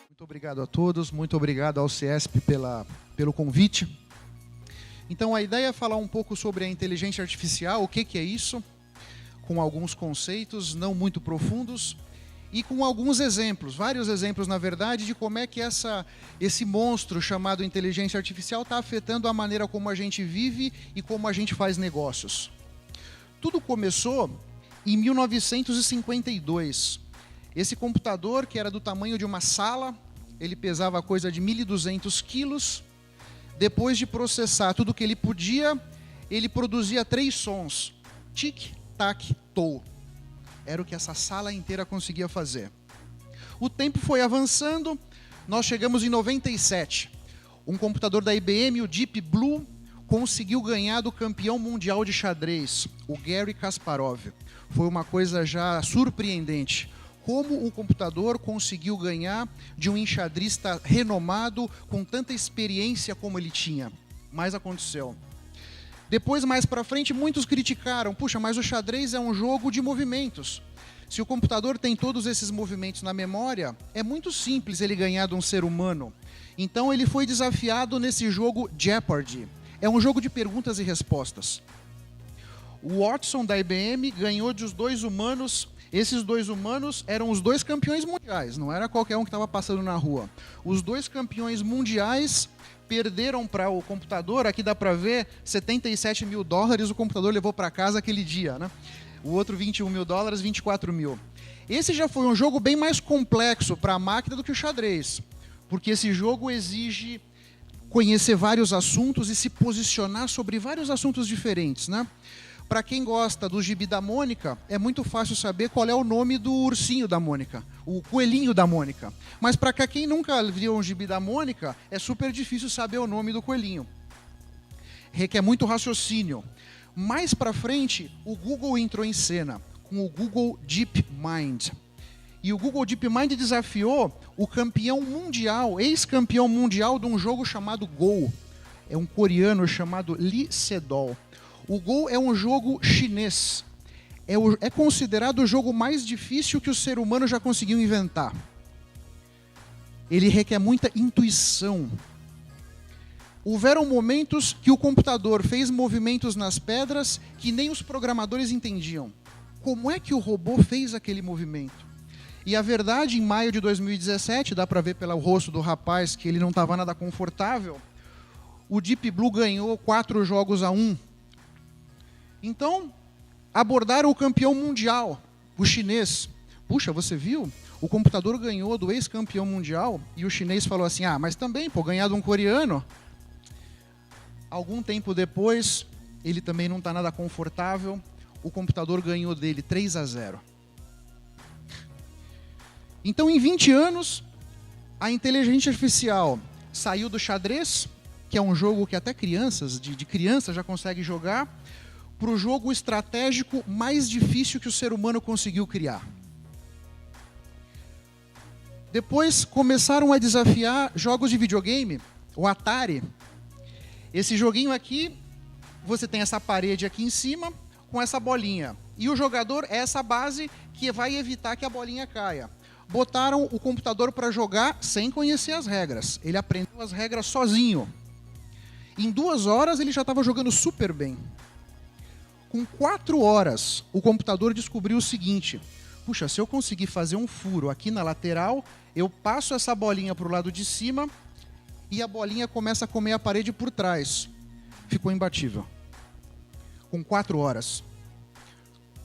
Muito obrigado a todos, muito obrigado ao CESP pelo convite. Então, a ideia é falar um pouco sobre a inteligência artificial, o que é isso, com alguns conceitos não muito profundos e com alguns exemplos, vários exemplos, na verdade, de como é que esse monstro chamado inteligência artificial está afetando a maneira como a gente vive e como a gente faz negócios. Tudo começou em 1952. Esse computador, que era do tamanho de uma sala, ele pesava coisa de 1.200 quilos. Depois de processar tudo que ele podia, ele produzia 3 sons. Tic, tac, tou. Era o que essa sala inteira conseguia fazer. O tempo foi avançando, nós chegamos em 97. Um computador da IBM, o Deep Blue, conseguiu ganhar do campeão mundial de xadrez, o Garry Kasparov. Foi uma coisa já surpreendente. Como o computador conseguiu ganhar de um enxadrista renomado com tanta experiência como ele tinha. Mas aconteceu. Depois, mais para frente, muitos criticaram. Puxa, mas o xadrez é um jogo de movimentos. Se o computador tem todos esses movimentos na memória, é muito simples ele ganhar de um ser humano. Então ele foi desafiado nesse jogo Jeopardy. É um jogo de perguntas e respostas. O Watson da IBM ganhou dos 2 humanos. Esses 2 humanos eram os 2 campeões mundiais, não era qualquer um que estava passando na rua. Os 2 campeões mundiais perderam para o computador, aqui dá para ver, $77 mil o computador levou para casa aquele dia, né? O outro $21 mil, 24 mil. Esse já foi um jogo bem mais complexo para a máquina do que o xadrez, porque esse jogo exige conhecer vários assuntos e se posicionar sobre vários assuntos diferentes, né? Para quem gosta do gibi da Mônica, é muito fácil saber qual é o nome do ursinho da Mônica, o coelhinho da Mônica. Mas para quem nunca viu um gibi da Mônica, é super difícil saber o nome do coelhinho. Requer muito raciocínio. Mais para frente, o Google entrou em cena, com o Google DeepMind. E o Google DeepMind desafiou o campeão mundial, ex-campeão mundial de um jogo chamado Go. É um coreano chamado Lee Sedol. O Go é um jogo chinês. É considerado o jogo mais difícil que o ser humano já conseguiu inventar. Ele requer muita intuição. Houveram momentos que o computador fez movimentos nas pedras que nem os programadores entendiam. Como é que o robô fez aquele movimento? E a verdade, em maio de 2017, dá para ver pelo rosto do rapaz que ele não estava nada confortável, o Deep Blue ganhou 4-1. Então, abordaram o campeão mundial, o chinês. Puxa, você viu? O computador ganhou do ex-campeão mundial e o chinês falou assim, mas também, ganhar de um coreano. Algum tempo depois, ele também não está nada confortável, o computador ganhou dele 3-0. Então, em 20 anos, a inteligência artificial saiu do xadrez, que é um jogo que até crianças, de criança já consegue jogar, para o jogo estratégico mais difícil que o ser humano conseguiu criar. Depois começaram a desafiar jogos de videogame, o Atari. Esse joguinho aqui, você tem essa parede aqui em cima, com essa bolinha. E o jogador é essa base que vai evitar que a bolinha caia. Botaram o computador para jogar sem conhecer as regras. Ele aprendeu as regras sozinho. Em 2 horas ele já estava jogando super bem. Com 4 horas, o computador descobriu o seguinte: puxa, se eu conseguir fazer um furo aqui na lateral, eu passo essa bolinha para o lado de cima e a bolinha começa a comer a parede por trás. Ficou imbatível. Com 4 horas.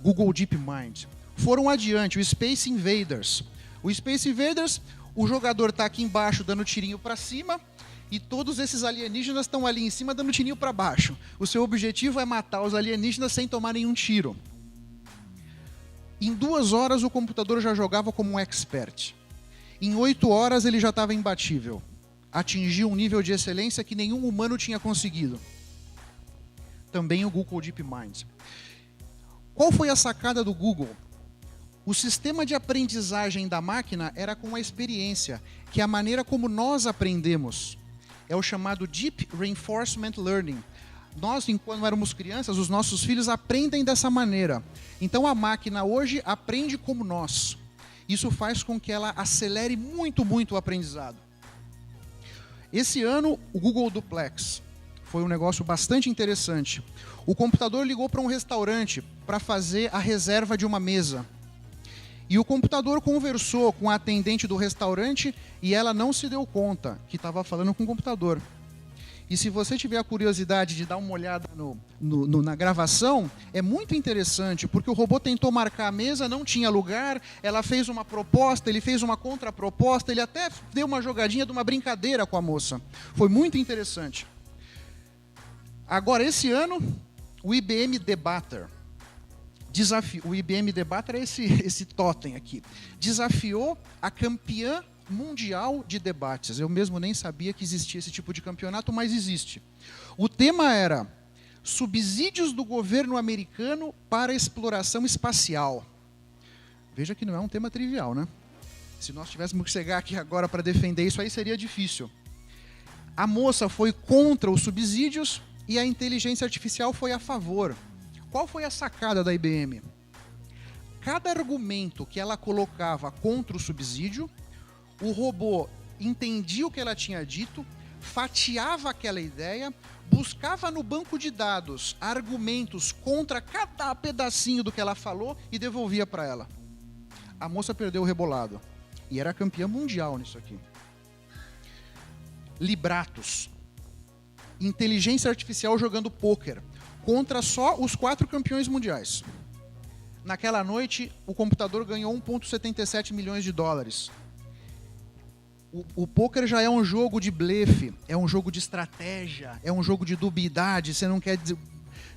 Google DeepMind. Foram adiante, o Space Invaders. O Space Invaders, o jogador está aqui embaixo dando tirinho para cima, e todos esses alienígenas estão ali em cima dando tirinho para baixo. O seu objetivo é matar os alienígenas sem tomar nenhum tiro. Em 2 horas o computador já jogava como um expert. Em 8 horas ele já estava imbatível. Atingiu um nível de excelência que nenhum humano tinha conseguido. Também o Google DeepMind. Qual foi a sacada do Google? O sistema de aprendizagem da máquina era com a experiência, que é a maneira como nós aprendemos. É o chamado Deep Reinforcement Learning. Nós, enquanto éramos crianças, os nossos filhos aprendem dessa maneira. Então a máquina hoje aprende como nós. Isso faz com que ela acelere muito, muito o aprendizado. Esse ano, o Google Duplex foi um negócio bastante interessante. O computador ligou para um restaurante para fazer a reserva de uma mesa. E o computador conversou com a atendente do restaurante e ela não se deu conta que estava falando com o computador. E se você tiver a curiosidade de dar uma olhada na gravação, é muito interessante, porque o robô tentou marcar a mesa, não tinha lugar, ela fez uma proposta, ele fez uma contraproposta, ele até deu uma jogadinha de uma brincadeira com a moça. Foi muito interessante. Agora, esse ano, o IBM Debater, o IBM Debater é esse totem aqui, desafiou a campeã mundial de debates. Eu mesmo nem sabia que existia esse tipo de campeonato, mas existe. O tema era subsídios do governo americano para a exploração espacial. Veja que não é um tema trivial, né? Se nós tivéssemos que chegar aqui agora para defender isso aí, seria difícil. A moça foi contra os subsídios e a inteligência artificial foi a favor. Qual foi a sacada da IBM? Cada argumento que ela colocava contra o subsídio, o robô entendia o que ela tinha dito, fatiava aquela ideia, buscava no banco de dados argumentos contra cada pedacinho do que ela falou e devolvia para ela. A moça perdeu o rebolado. E era campeã mundial nisso aqui. Libratos. Inteligência artificial jogando pôquer contra só os 4 campeões mundiais. Naquela noite, o computador ganhou 1,77 milhões de dólares. O pôquer já é um jogo de blefe, é um jogo de estratégia, é um jogo de dubiedade. Você não quer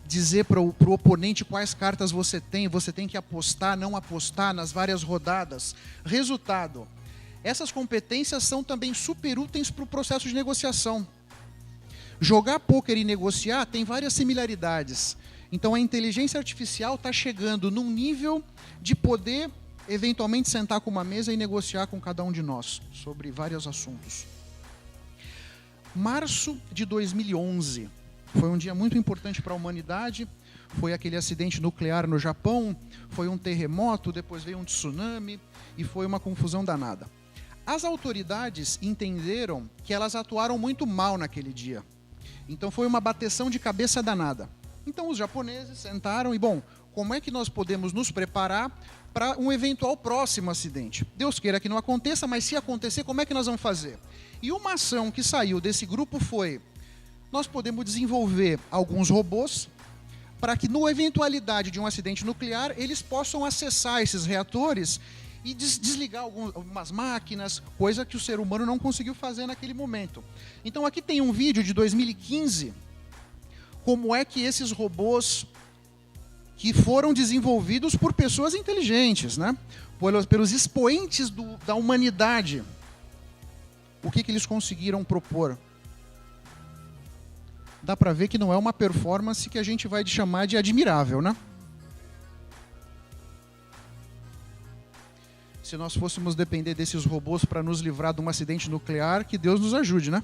dizer para o oponente quais cartas você tem que apostar, não apostar nas várias rodadas. Resultado, essas competências são também super úteis para o processo de negociação. Jogar pôquer e negociar tem várias similaridades. Então a inteligência artificial está chegando num nível de poder eventualmente sentar com uma mesa e negociar com cada um de nós sobre vários assuntos. Março de 2011 foi um dia muito importante para a humanidade. Foi aquele acidente nuclear no Japão, foi um terremoto, depois veio um tsunami e foi uma confusão danada. As autoridades entenderam que elas atuaram muito mal naquele dia. Então foi uma bateção de cabeça danada. Então os japoneses sentaram e, bom, como é que nós podemos nos preparar para um eventual próximo acidente? Deus queira que não aconteça, mas se acontecer, como é que nós vamos fazer? E uma ação que saiu desse grupo foi: nós podemos desenvolver alguns robôs para que, na eventualidade de um acidente nuclear, eles possam acessar esses reatores e desligar algumas máquinas, coisa que o ser humano não conseguiu fazer naquele momento. Então aqui tem um vídeo de 2015, como é que esses robôs que foram desenvolvidos por pessoas inteligentes, né? Pelos expoentes da humanidade, o que eles conseguiram propor. Dá para ver que não é uma performance que a gente vai chamar de admirável, né? Se nós fôssemos depender desses robôs para nos livrar de um acidente nuclear, que Deus nos ajude, né?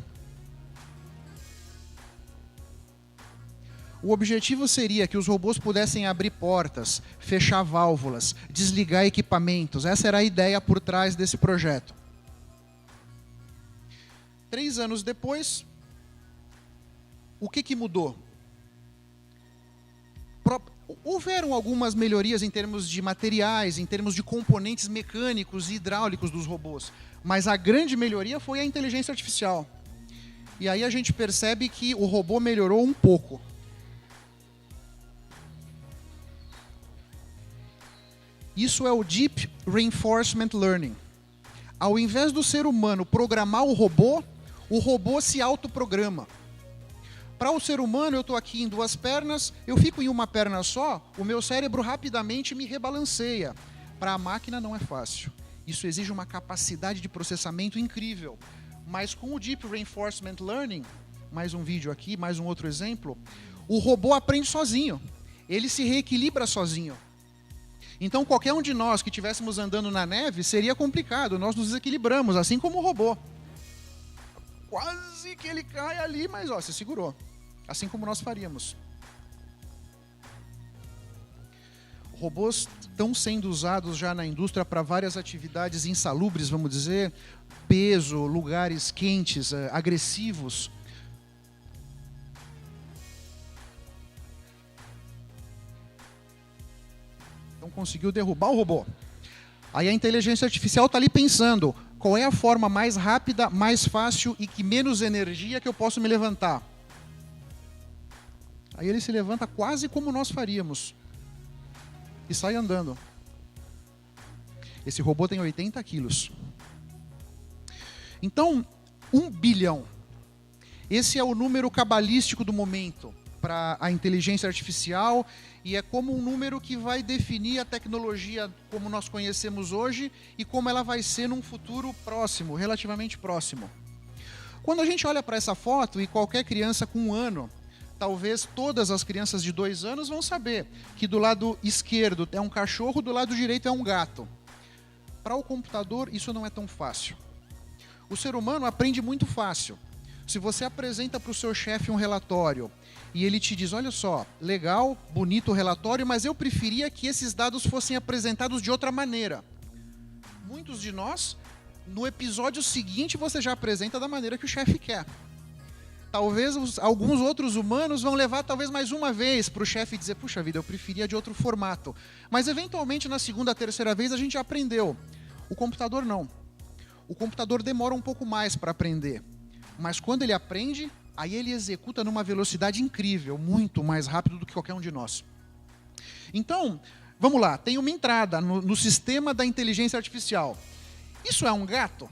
O objetivo seria que os robôs pudessem abrir portas, fechar válvulas, desligar equipamentos. Essa era a ideia por trás desse projeto. 3 anos depois, o que mudou? Houveram algumas melhorias em termos de materiais, em termos de componentes mecânicos e hidráulicos dos robôs, mas a grande melhoria foi a inteligência artificial. E aí a gente percebe que o robô melhorou um pouco. Isso é o Deep Reinforcement Learning. Ao invés do ser humano programar o robô se autoprograma. Para o ser humano, eu estou aqui em 2 pernas, eu fico em uma perna só, o meu cérebro rapidamente me rebalanceia. Para a máquina não é fácil. Isso exige uma capacidade de processamento incrível. Mas com o Deep Reinforcement Learning, mais um vídeo aqui, mais um outro exemplo, o robô aprende sozinho. Ele se reequilibra sozinho. Então qualquer um de nós que estivéssemos andando na neve seria complicado, nós nos desequilibramos, assim como o robô. Quase que ele cai ali, mas ó, se segurou. assim como nós faríamos. Robôs estão sendo usados já na indústria para várias atividades insalubres, vamos dizer, peso, lugares quentes, agressivos. Então conseguiu derrubar o robô. Aí a inteligência artificial está ali pensando, qual é a forma mais rápida, mais fácil e que menos energia que eu posso me levantar? Aí ele se levanta quase como nós faríamos. E sai andando. Esse robô tem 80 quilos. Então, 1 bilhão. Esse é o número cabalístico do momento para a inteligência artificial e é como um número que vai definir a tecnologia como nós conhecemos hoje e como ela vai ser num futuro próximo, relativamente próximo. Quando a gente olha para essa foto e qualquer criança com 1 ano, talvez todas as crianças de 2 anos vão saber que do lado esquerdo é um cachorro, do lado direito é um gato. Para o computador, isso não é tão fácil. O ser humano aprende muito fácil. Se você apresenta para o seu chefe um relatório e ele te diz, olha só, legal, bonito o relatório, mas eu preferia que esses dados fossem apresentados de outra maneira. Muitos de nós, no episódio seguinte, você já apresenta da maneira que o chefe quer. Talvez alguns outros humanos vão levar talvez mais uma vez para o chefe dizer, puxa vida, eu preferia de outro formato. Mas eventualmente na segunda, terceira vez a gente já aprendeu. O computador não. O computador demora um pouco mais para aprender. Mas quando ele aprende, aí ele executa numa velocidade incrível, muito mais rápido do que qualquer um de nós. Então, vamos lá, tem uma entrada no sistema da inteligência artificial. Isso é um gato?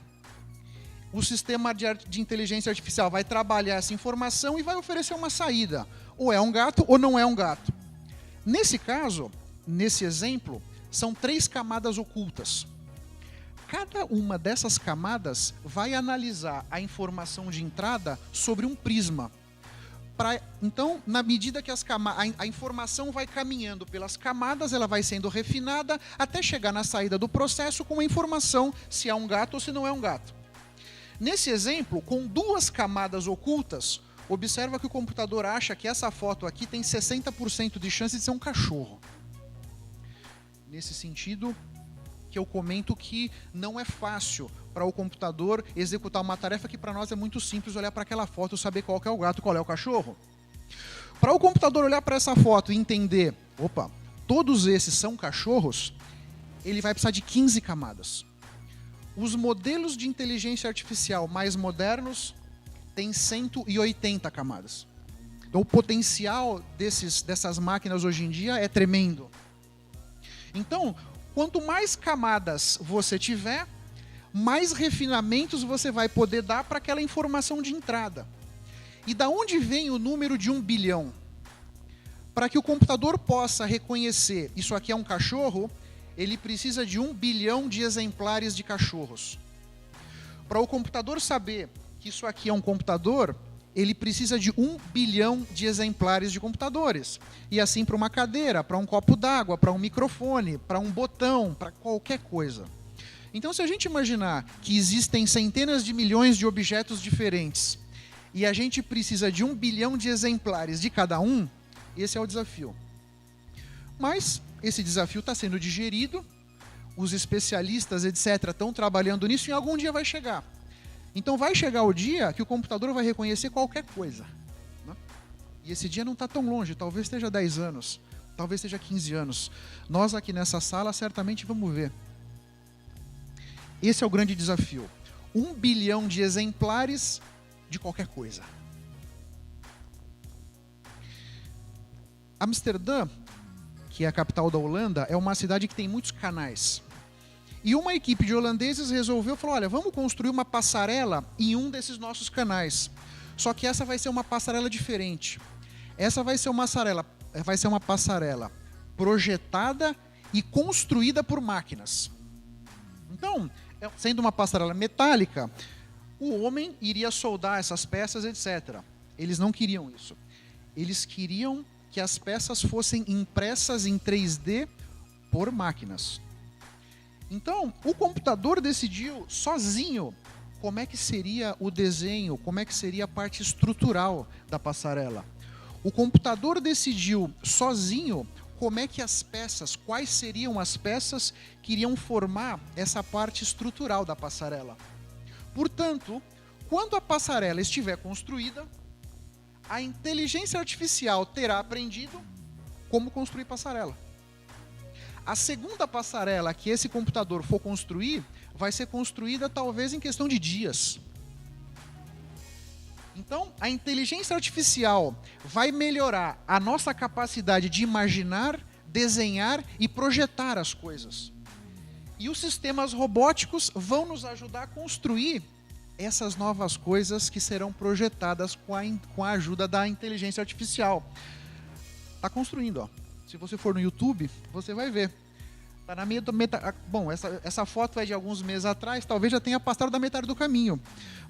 O sistema de inteligência artificial vai trabalhar essa informação e vai oferecer uma saída. Ou é um gato ou não é um gato. Nesse caso, nesse exemplo, são 3 camadas ocultas. Cada uma dessas camadas vai analisar a informação de entrada sobre um prisma. Então, na medida que a informação vai caminhando pelas camadas, ela vai sendo refinada até chegar na saída do processo com a informação se é um gato ou se não é um gato. Nesse exemplo, com 2 camadas ocultas, observa que o computador acha que essa foto aqui tem 60% de chance de ser um cachorro. Nesse sentido, que eu comento que não é fácil para o computador executar uma tarefa que para nós é muito simples olhar para aquela foto e saber qual que é o gato e qual é o cachorro. Para o computador olhar para essa foto e entender, opa, todos esses são cachorros, ele vai precisar de 15 camadas. Os modelos de inteligência artificial mais modernos têm 180 camadas. Então, o potencial dessas máquinas hoje em dia é tremendo. Então, quanto mais camadas você tiver, mais refinamentos você vai poder dar para aquela informação de entrada. E da onde vem o número de 1 bilhão? Para que o computador possa reconhecer isso aqui é um cachorro, ele precisa de 1 bilhão de exemplares de cachorros. Para o computador saber que isso aqui é um computador, ele precisa de 1 bilhão de exemplares de computadores. E assim para uma cadeira, para um copo d'água, para um microfone, para um botão, para qualquer coisa. Então, se a gente imaginar que existem centenas de milhões de objetos diferentes e a gente precisa de 1 bilhão de exemplares de cada um, esse é o desafio. Mas esse desafio está sendo digerido, os especialistas, etc., estão trabalhando nisso e algum dia vai chegar. Então vai chegar o dia que o computador vai reconhecer qualquer coisa. Né? E esse dia não está tão longe, talvez esteja 10 anos, talvez esteja 15 anos. Nós aqui nessa sala certamente vamos ver. Esse é o grande desafio. 1 bilhão de exemplares de qualquer coisa. Amsterdã, que é a capital da Holanda, é uma cidade que tem muitos canais. E uma equipe de holandeses resolveu, falou, olha, vamos construir uma passarela em um desses nossos canais. Só que essa vai ser uma passarela diferente. Essa vai ser uma passarela projetada e construída por máquinas. Então, sendo uma passarela metálica, o homem iria soldar essas peças, etc. Eles não queriam isso. Eles queriam que as peças fossem impressas em 3D por máquinas. Então, o computador decidiu sozinho como é que seria o desenho, como é que seria a parte estrutural da passarela. O computador decidiu sozinho como é que as peças, quais seriam as peças que iriam formar essa parte estrutural da passarela. Portanto, quando a passarela estiver construída, a inteligência artificial terá aprendido como construir passarela. A segunda passarela que esse computador for construir, vai ser construída talvez em questão de dias. Então, a inteligência artificial vai melhorar a nossa capacidade de imaginar, desenhar e projetar as coisas. E os sistemas robóticos vão nos ajudar a construir essas novas coisas que serão projetadas com a ajuda da inteligência artificial. Está construindo, ó. Se você for no YouTube, você vai ver. Tá na Bom, essa foto é de alguns meses atrás, talvez já tenha passado da metade do caminho.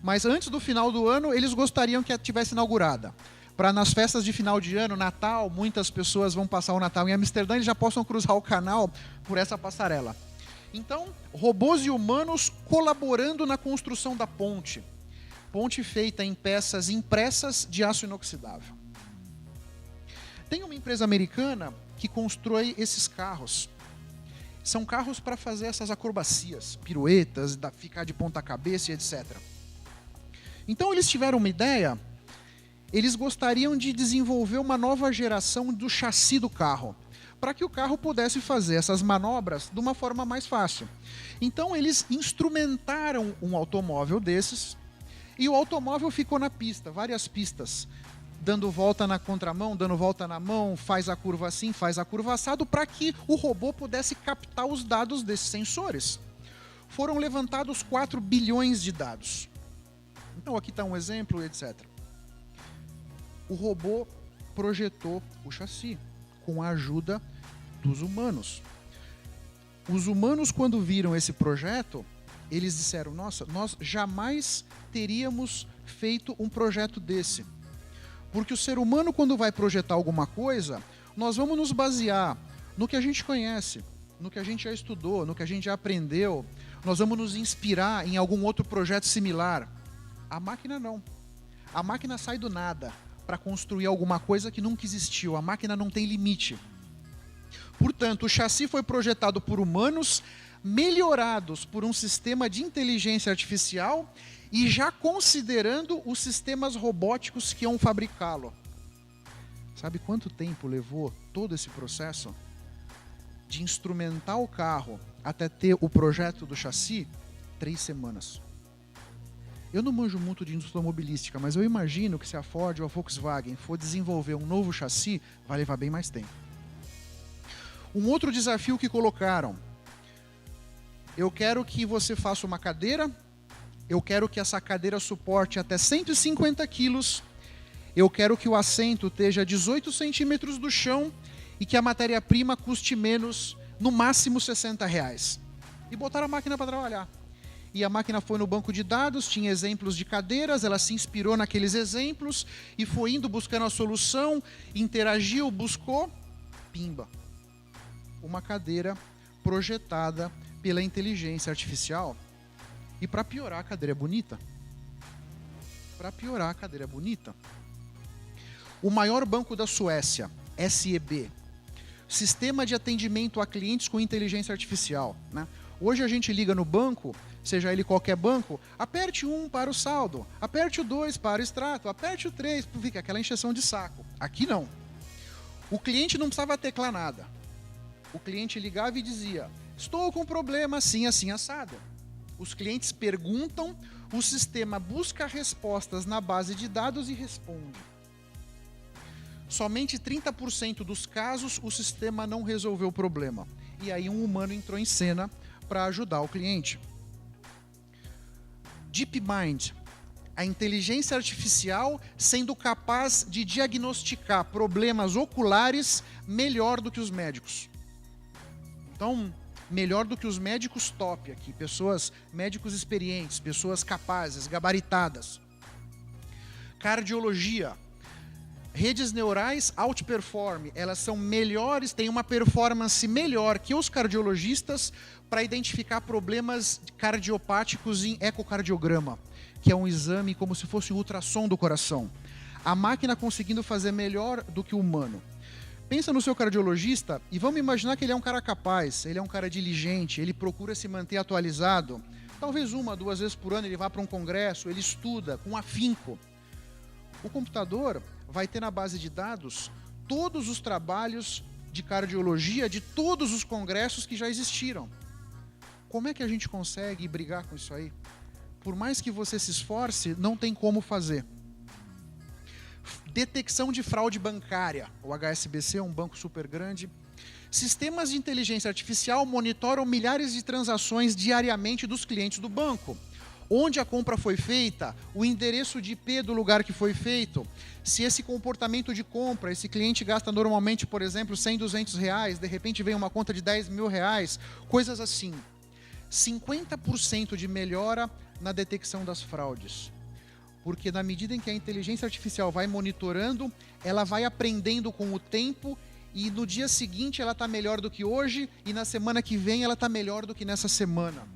Mas antes do final do ano, eles gostariam que ela tivesse inaugurada. Para nas festas de final de ano, Natal, muitas pessoas vão passar o Natal em Amsterdã e já possam cruzar o canal por essa passarela. Então, robôs e humanos colaborando na construção da ponte. Ponte feita em peças impressas de aço inoxidável. Tem uma empresa americana que constrói esses carros. São carros para fazer essas acrobacias, piruetas, ficar de ponta cabeça e etc. Então eles tiveram uma ideia, eles gostariam de desenvolver uma nova geração do chassi do carro, para que o carro pudesse fazer essas manobras de uma forma mais fácil. Então eles instrumentaram um automóvel desses, e o automóvel ficou na pista, várias pistas, dando volta na contramão, dando volta na mão, faz a curva assim, faz a curva assado, para que o robô pudesse captar os dados desses sensores. Foram levantados 4 bilhões de dados. Então aqui está um exemplo, etc. O robô projetou o chassi com a ajuda dos humanos. Os humanos, quando viram esse projeto, eles disseram, nossa, nós jamais teríamos feito um projeto desse. Porque o ser humano, quando vai projetar alguma coisa, nós vamos nos basear no que a gente conhece, no que a gente já estudou, no que a gente já aprendeu. Nós vamos nos inspirar em algum outro projeto similar. A máquina não. A máquina sai do nada para construir alguma coisa que nunca existiu. A máquina não tem limite. Portanto, o chassi foi projetado por humanos, melhorados por um sistema de inteligência artificial e já considerando os sistemas robóticos que iam fabricá-lo. Sabe quanto tempo levou todo esse processo? De instrumentar o carro até ter o projeto do chassi? 3 semanas. Eu não manjo muito de indústria automobilística, mas eu imagino que se a Ford ou a Volkswagen for desenvolver um novo chassi, vai levar bem mais tempo. Um outro desafio que colocaram. Eu quero que você faça uma cadeira. Eu quero que essa cadeira suporte até 150 quilos. Eu quero que o assento esteja a 18 centímetros do chão e que a matéria-prima custe menos, no máximo R$60. E botaram a máquina para trabalhar. E a máquina foi no banco de dados, tinha exemplos de cadeiras, ela se inspirou naqueles exemplos e foi indo buscando a solução, interagiu, buscou, pimba. Uma cadeira projetada pela inteligência artificial. E para piorar, a cadeira é bonita. Para piorar, a cadeira é bonita. O maior banco da Suécia, SEB, Sistema de Atendimento a Clientes com Inteligência Artificial, né? Hoje a gente liga no banco, seja ele qualquer banco, aperte 1 para o saldo, aperte o 2 para o extrato, aperte o 3, fica aquela encheção de saco. Aqui não. O cliente não precisava teclar nada. O cliente ligava e dizia, estou com problema assim, assim, assado. Os clientes perguntam, o sistema busca respostas na base de dados e responde. Somente 30% dos casos o sistema não resolveu o problema. E aí um humano entrou em cena para ajudar o cliente. DeepMind, a inteligência artificial sendo capaz de diagnosticar problemas oculares melhor do que os médicos. Então, melhor do que os médicos top aqui, médicos experientes, pessoas capazes, gabaritadas. Cardiologia. Redes neurais outperform, elas são melhores, têm uma performance melhor que os cardiologistas para identificar problemas cardiopáticos em ecocardiograma, que é um exame como se fosse um ultrassom do coração. a máquina conseguindo fazer melhor do que o humano. Pensa no seu cardiologista e vamos imaginar que ele é um cara capaz, ele é um cara diligente, ele procura se manter atualizado. Talvez 1, 2 vezes por ano ele vá para um congresso, ele estuda com afinco. O computador vai ter na base de dados todos os trabalhos de cardiologia de todos os congressos que já existiram. Como é que a gente consegue brigar com isso aí? Por mais que você se esforce, não tem como fazer. Detecção de fraude bancária. O HSBC é um banco super grande. Sistemas de inteligência artificial monitoram milhares de transações diariamente dos clientes do banco. Onde a compra foi feita, o endereço de IP do lugar que foi feito, se esse comportamento de compra, esse cliente gasta normalmente, por exemplo, 100, 200 reais, de repente vem uma conta de 10 mil reais, coisas assim. 50% de melhora na detecção das fraudes. Porque na medida em que a inteligência artificial vai monitorando, ela vai aprendendo com o tempo e no dia seguinte ela está melhor do que hoje e na semana que vem ela está melhor do que nessa semana.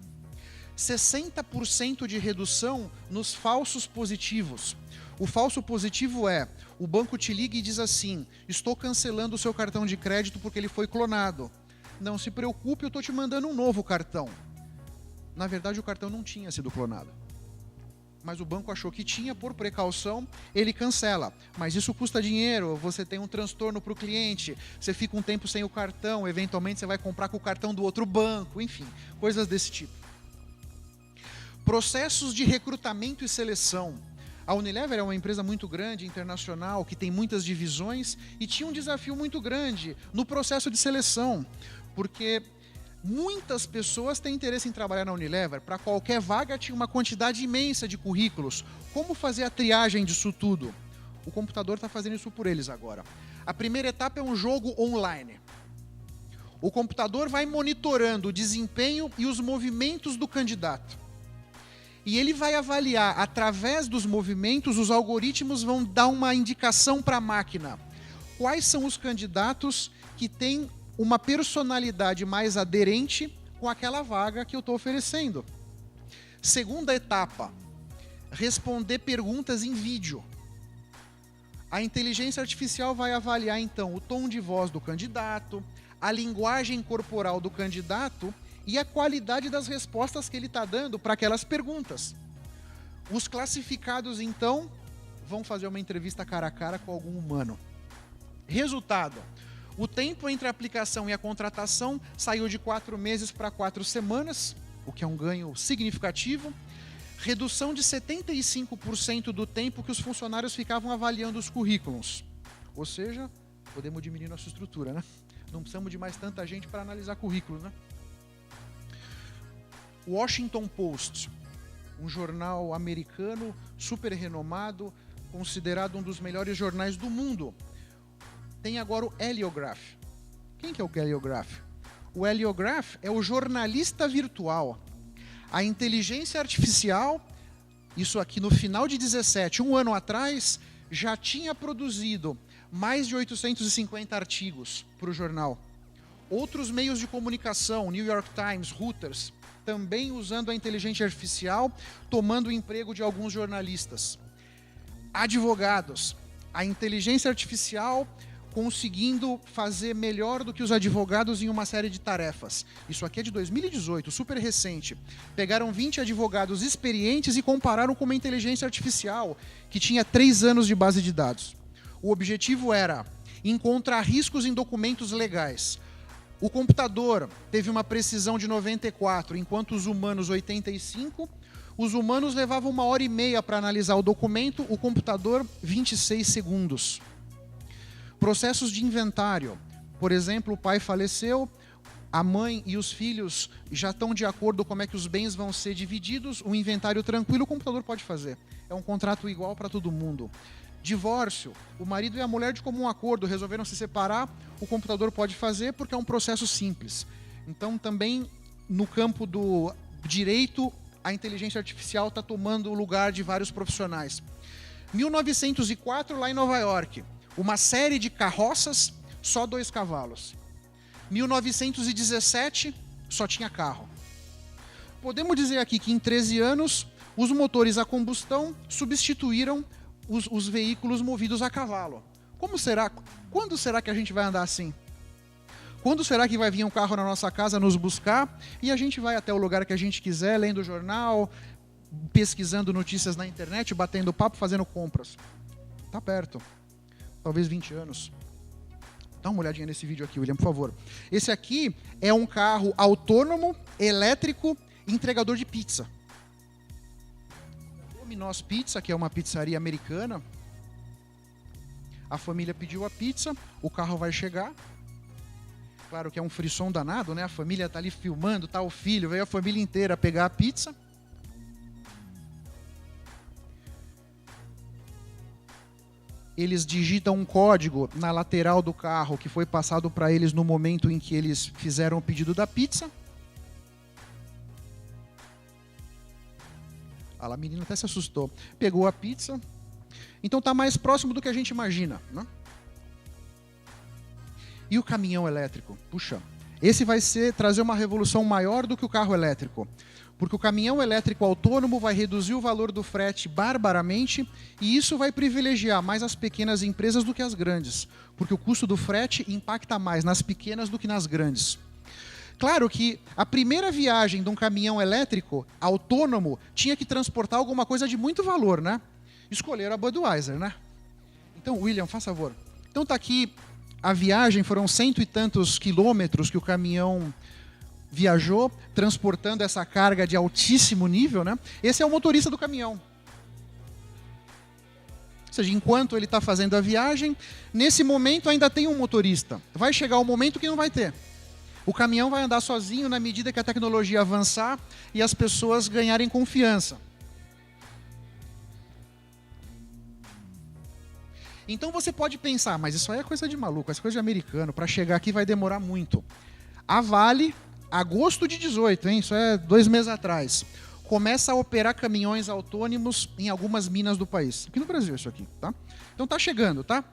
60% de redução nos falsos positivos. O falso positivo é, o banco te liga e diz assim, estou cancelando o seu cartão de crédito porque ele foi clonado. Não se preocupe, eu estou te mandando um novo cartão. Na verdade, o cartão não tinha sido clonado. Mas o banco achou que tinha, por precaução, ele cancela. Mas isso custa dinheiro, você tem um transtorno para o cliente, você fica um tempo sem o cartão, eventualmente você vai comprar com o cartão do outro banco, enfim, coisas desse tipo. Processos de recrutamento e seleção. A Unilever é uma empresa muito grande, internacional, que tem muitas divisões e tinha um desafio muito grande no processo de seleção, porque muitas pessoas têm interesse em trabalhar na Unilever. Para qualquer vaga tinha uma quantidade imensa de currículos. Como fazer a triagem disso tudo? O computador está fazendo isso por eles agora. A primeira etapa é um jogo online. O computador vai monitorando o desempenho e os movimentos do candidato. E ele vai avaliar, através dos movimentos, os algoritmos vão dar uma indicação para a máquina. Quais são os candidatos que têm uma personalidade mais aderente com aquela vaga que eu estou oferecendo. Segunda etapa, responder perguntas em vídeo. A inteligência artificial vai avaliar, então, o tom de voz do candidato, a linguagem corporal do candidato e a qualidade das respostas que ele está dando para aquelas perguntas. Os classificados, então, vão fazer uma entrevista cara a cara com algum humano. Resultado: o tempo entre a aplicação e a contratação saiu de 4 meses para 4 semanas, o que é um ganho significativo. Redução de 75% do tempo que os funcionários ficavam avaliando os currículos. Ou seja, podemos diminuir nossa estrutura, né? Não precisamos de mais tanta gente para analisar currículos, né? Washington Post, um jornal americano super renomado, considerado um dos melhores jornais do mundo. Tem agora o Heliograph. Quem que é o Heliograph? O Heliograph é o jornalista virtual. A inteligência artificial, isso aqui no final de 17, um ano atrás, já tinha produzido mais de 850 artigos para o jornal. Outros meios de comunicação, New York Times, Reuters, também usando a inteligência artificial, tomando o emprego de alguns jornalistas. Advogados, a inteligência artificial conseguindo fazer melhor do que os advogados em uma série de tarefas. Isso aqui é de 2018, super recente. Pegaram 20 advogados experientes e compararam com uma inteligência artificial que tinha 3 anos de base de dados. O objetivo era encontrar riscos em documentos legais. O computador teve uma precisão de 94, enquanto os humanos 85. Os humanos levavam 1h30 para analisar o documento, o computador 26 segundos. Processos de inventário. Por exemplo, o pai faleceu, a mãe e os filhos já estão de acordo como é que os bens vão ser divididos, um inventário tranquilo o computador pode fazer. É um contrato igual para todo mundo. Divórcio, o marido e a mulher de comum acordo resolveram se separar, o computador pode fazer porque é um processo simples. Então também no campo do direito, a inteligência artificial está tomando o lugar de vários profissionais. 1904, lá em Nova York, uma série de carroças, só 2 cavalos. 1917, só tinha carro. Podemos dizer aqui que em 13 anos, os motores a combustão substituíram os veículos movidos a cavalo. Quando será que a gente vai andar assim? Quando será que vai vir um carro na nossa casa nos buscar e a gente vai até o lugar que a gente quiser, lendo o jornal, pesquisando notícias na internet, batendo papo, fazendo compras? Tá perto. Talvez 20 anos. Dá uma olhadinha nesse vídeo aqui, William, por favor. Esse aqui é um carro autônomo, elétrico, entregador de pizza. Domino's Pizza, que é uma pizzaria americana. A família pediu a pizza, o carro vai chegar. Claro que é um frisson danado, né? A família tá ali filmando, tá o filho, veio a família inteira pegar a pizza. Eles digitam um código na lateral do carro que foi passado para eles no momento em que eles fizeram o pedido da pizza. A menina até se assustou. Pegou a pizza. Então tá mais próximo do que a gente imagina, né? E o caminhão elétrico? Puxa, esse vai trazer uma revolução maior do que o carro elétrico. Porque o caminhão elétrico autônomo vai reduzir o valor do frete barbaramente e isso vai privilegiar mais as pequenas empresas do que as grandes. Porque o custo do frete impacta mais nas pequenas do que nas grandes. Claro que a primeira viagem de um caminhão elétrico autônomo tinha que transportar alguma coisa de muito valor, né? Escolheram a Budweiser, né? Então, William, faz favor. Então tá aqui a viagem, foram 100 e tantos quilômetros que o caminhão viajou, transportando essa carga de altíssimo nível, né? Esse é o motorista do caminhão. Ou seja, enquanto ele está fazendo a viagem, nesse momento ainda tem um motorista. Vai chegar o momento que não vai ter. O caminhão vai andar sozinho na medida que a tecnologia avançar e as pessoas ganharem confiança. Então você pode pensar, mas isso aí é coisa de maluco, é coisa de americano, para chegar aqui vai demorar muito. A Vale, agosto de 18, hein? Isso é 2 meses atrás, começa a operar caminhões autônomos em algumas minas do país. Aqui no Brasil isso aqui, tá? Então tá chegando, tá?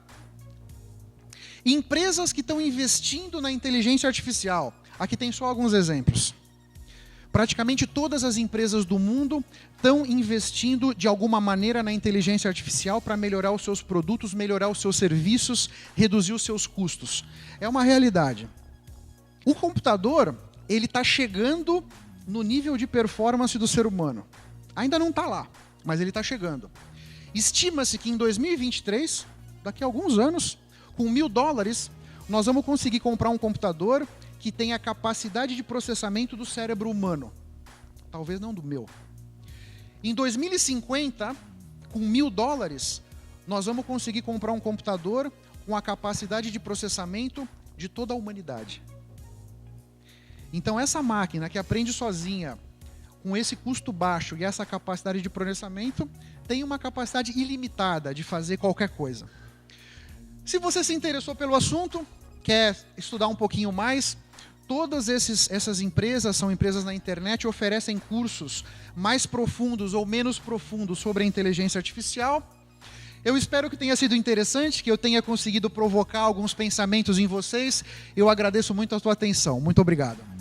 Empresas que estão investindo na inteligência artificial. Aqui tem só alguns exemplos. Praticamente todas as empresas do mundo estão investindo de alguma maneira na inteligência artificial para melhorar os seus produtos, melhorar os seus serviços, reduzir os seus custos. É uma realidade. O computador, ele está chegando no nível de performance do ser humano. Ainda não está lá, mas ele está chegando. Estima-se que em 2023, daqui a alguns anos, com $1.000, nós vamos conseguir comprar um computador que tem a capacidade de processamento do cérebro humano. Talvez não do meu. Em 2050, com $1.000, nós vamos conseguir comprar um computador com a capacidade de processamento de toda a humanidade. Então essa máquina que aprende sozinha, com esse custo baixo e essa capacidade de processamento, tem uma capacidade ilimitada de fazer qualquer coisa. Se você se interessou pelo assunto, quer estudar um pouquinho mais, todas essas empresas, são empresas na internet, oferecem cursos mais profundos ou menos profundos sobre a inteligência artificial. Eu espero que tenha sido interessante, que eu tenha conseguido provocar alguns pensamentos em vocês. Eu agradeço muito a sua atenção. Muito obrigado.